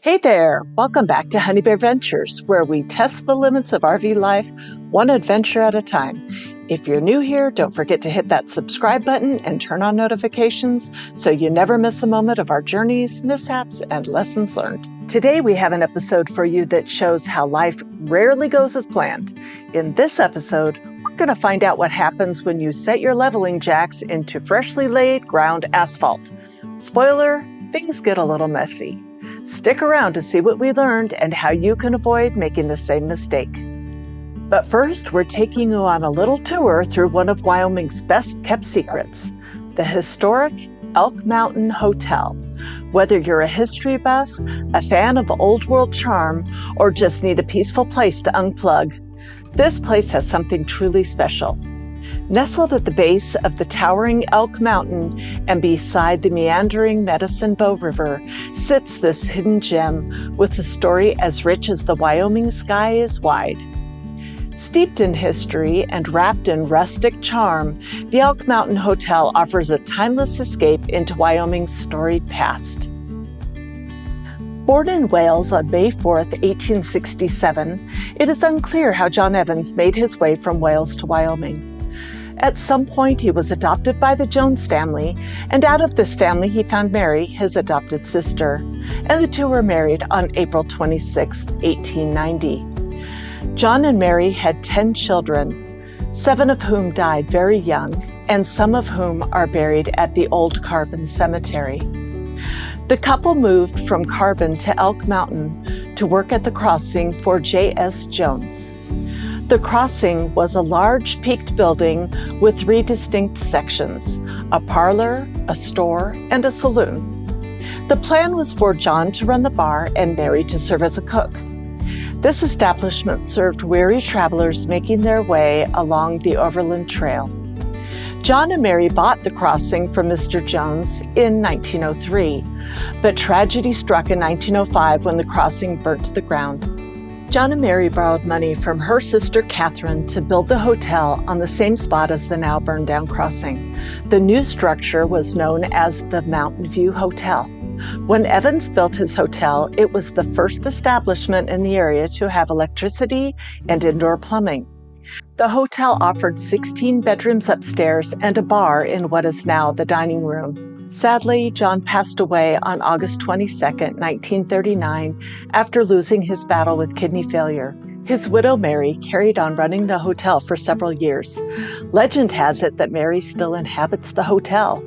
Hey there! Welcome back to Honey Bear Ventures, where we test the limits of RV life, one adventure at a time. If you're new here, don't forget to hit that subscribe button and turn on notifications so you never miss a moment of our journeys, mishaps, and lessons learned. Today we have an episode for you that shows how life rarely goes as planned. In this episode, we're going to find out what happens when you set your leveling jacks into freshly laid ground asphalt. Spoiler, things get a little messy. Stick around to see what we learned and how you can avoid making the same mistake. But first, we're taking you on a little tour through one of Wyoming's best-kept secrets, the Historic Elk Mountain Hotel. Whether you're a history buff, a fan of old world charm, or just need a peaceful place to unplug, this place has something truly special. Nestled at the base of the towering Elk Mountain and beside the meandering Medicine Bow River sits this hidden gem with a story as rich as the Wyoming sky is wide. Steeped in history and wrapped in rustic charm, the Elk Mountain Hotel offers a timeless escape into Wyoming's storied past. Born in Wales on May 4, 1867, it is unclear how John Evans made his way from Wales to Wyoming. At some point, he was adopted by the Jones family, and out of this family he found Mary, his adopted sister, and the two were married on April 26, 1890. John and Mary had 10 children, 7 of whom died very young, and some of whom are buried at the Old Carbon Cemetery. The couple moved from Carbon to Elk Mountain to work at the crossing for J.S. Jones. The crossing was a large peaked building with 3 distinct sections, a parlor, a store, and a saloon. The plan was for John to run the bar and Mary to serve as a cook. This establishment served weary travelers making their way along the Overland Trail. John and Mary bought the crossing from Mr. Jones in 1903, but tragedy struck in 1905 when the crossing burnt to the ground. John and Mary borrowed money from her sister Catherine to build the hotel on the same spot as the now burned down crossing. The new structure was known as the Mountain View Hotel. When Evans built his hotel, it was the first establishment in the area to have electricity and indoor plumbing. The hotel offered 16 bedrooms upstairs and a bar in what is now the dining room. Sadly, John passed away on August 22, 1939, after losing his battle with kidney failure. His widow, Mary, carried on running the hotel for several years. Legend has it that Mary still inhabits the hotel.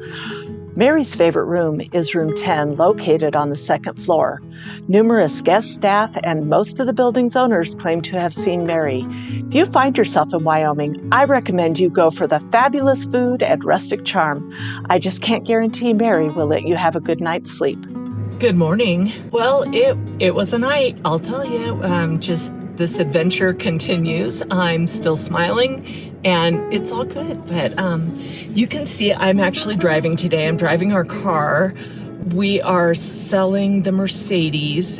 Mary's favorite room is room 10, located on the 2nd floor. Numerous guest staff and most of the building's owners claim to have seen Mary. If you find yourself in Wyoming, I recommend you go for the fabulous food and rustic charm. I just can't guarantee Mary will let you have a good night's sleep. Good morning. Well, it was a night, I'll tell you. Just this adventure continues. I'm still smiling and it's all good. But you can see I'm actually driving today. I'm driving our car. We are selling the Mercedes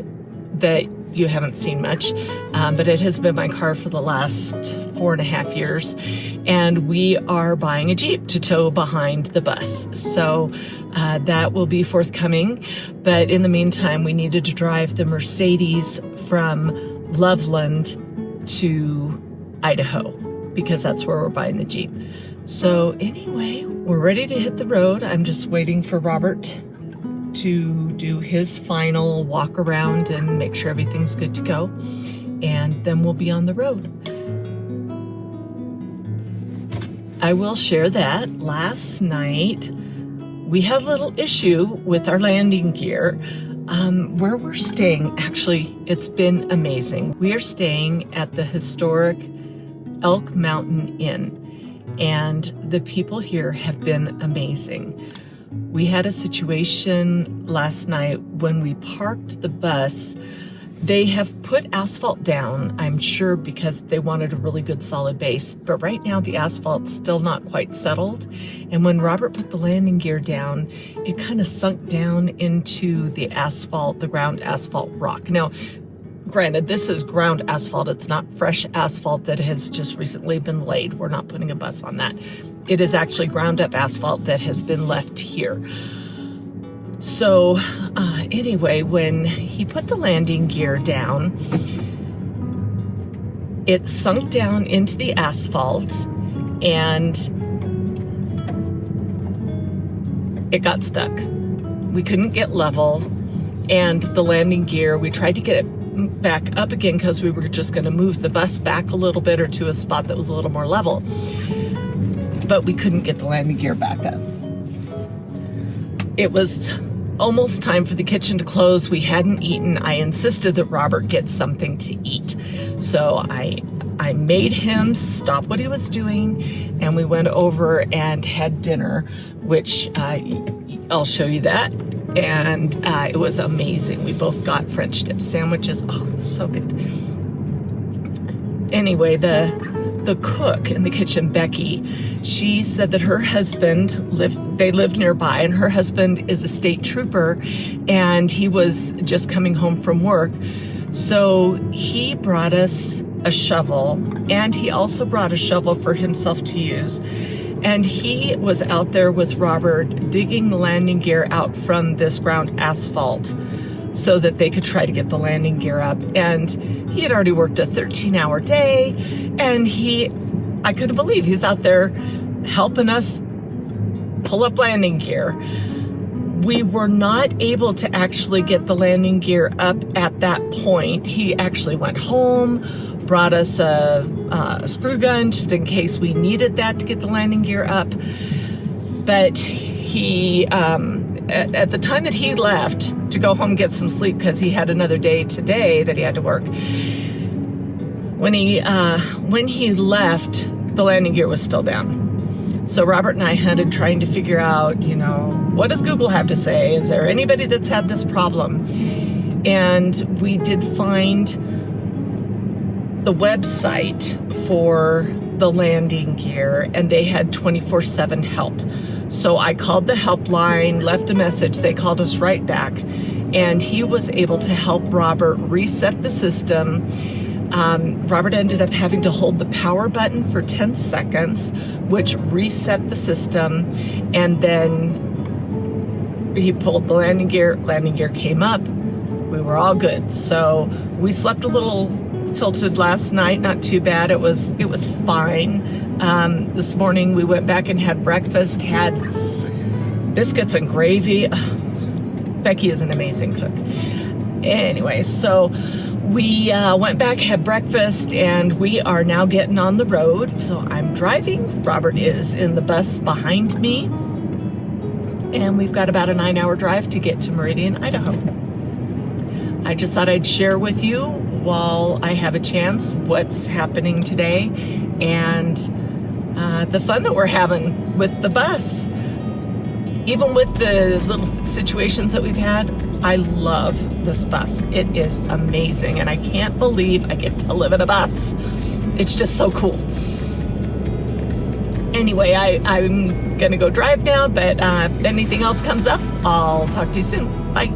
that you haven't seen much, but it has been my car for the last 4.5 years. And we are buying a Jeep to tow behind the bus. So that will be forthcoming. But in the meantime, we needed to drive the Mercedes from Loveland to Idaho because that's where we're buying the Jeep. So anyway, we're ready to hit the road. I'm just waiting for Robert to do his final walk around and make sure everything's good to go. And then we'll be on the road. I will share that last night we had a little issue with our landing gear. Where we're staying, actually, it's been amazing. We are staying at the Historic Elk Mountain Inn, and the people here have been amazing. We had a situation last night when we parked the bus. They have put asphalt down, I'm sure because they wanted a really good solid base, but right now the asphalt's still not quite settled. And when Robert put the landing gear down, it kind of sunk down into the asphalt, the ground asphalt rock. Now, granted, this is ground asphalt. It's not fresh asphalt that has just recently been laid. We're not putting a bus on that. It is actually ground up asphalt that has been left here. So anyway, when he put the landing gear down, it sunk down into the asphalt and it got stuck. We couldn't get level, and the landing gear, we tried to get it back up again because we were just going to move the bus back a little bit or to a spot that was a little more level. But we couldn't get the landing gear back up. It was almost time for the kitchen to close. We hadn't eaten. I insisted that Robert get something to eat. So I made him stop what he was doing, and we went over and had dinner, which I'll show you that. And it was amazing. We both got French dip sandwiches. Oh, it was so good. Anyway, the cook in the kitchen, Becky, she said that her husband lived nearby, and her husband is a state trooper, and he was just coming home from work. So he brought us a shovel, and he also brought a shovel for himself to use. And he was out there with Robert digging the landing gear out from this ground asphalt so that they could try to get the landing gear up. And he had already worked a 13-hour day, and I couldn't believe he's out there helping us pull up landing gear. We were not able to actually get the landing gear up at that point. He actually went home, brought us a screw gun just in case we needed that to get the landing gear up. But he, at the time that he left to go home and get some sleep because he had another day today that he had to work, when he left, the landing gear was still down. So Robert and I hunted trying to figure out, what does Google have to say? Is there anybody that's had this problem? And we did find the website for the landing gear, and they had 24/7 help. So I called the helpline, left a message. They called us right back, and he was able to help Robert reset the system. Robert ended up having to hold the power button for 10 seconds, which reset the system, and then he pulled the landing gear came up. We were all good. So we slept a little tilted last night, not too bad. It was fine. This morning we went back and had breakfast, had biscuits and gravy. Becky is an amazing cook. Anyway, so we went back, had breakfast, and we are now getting on the road. So I'm driving. Robert is in the bus behind me, and we've got about a 9-hour drive to get to Meridian, Idaho. I just thought I'd share with you while I have a chance what's happening today and the fun that we're having with the bus. Even with the little situations that we've had, I love this bus. It is amazing, and I can't believe I get to live in a bus. It's just so cool. Anyway, I'm gonna go drive now, but if anything else comes up, I'll talk to you soon. Bye.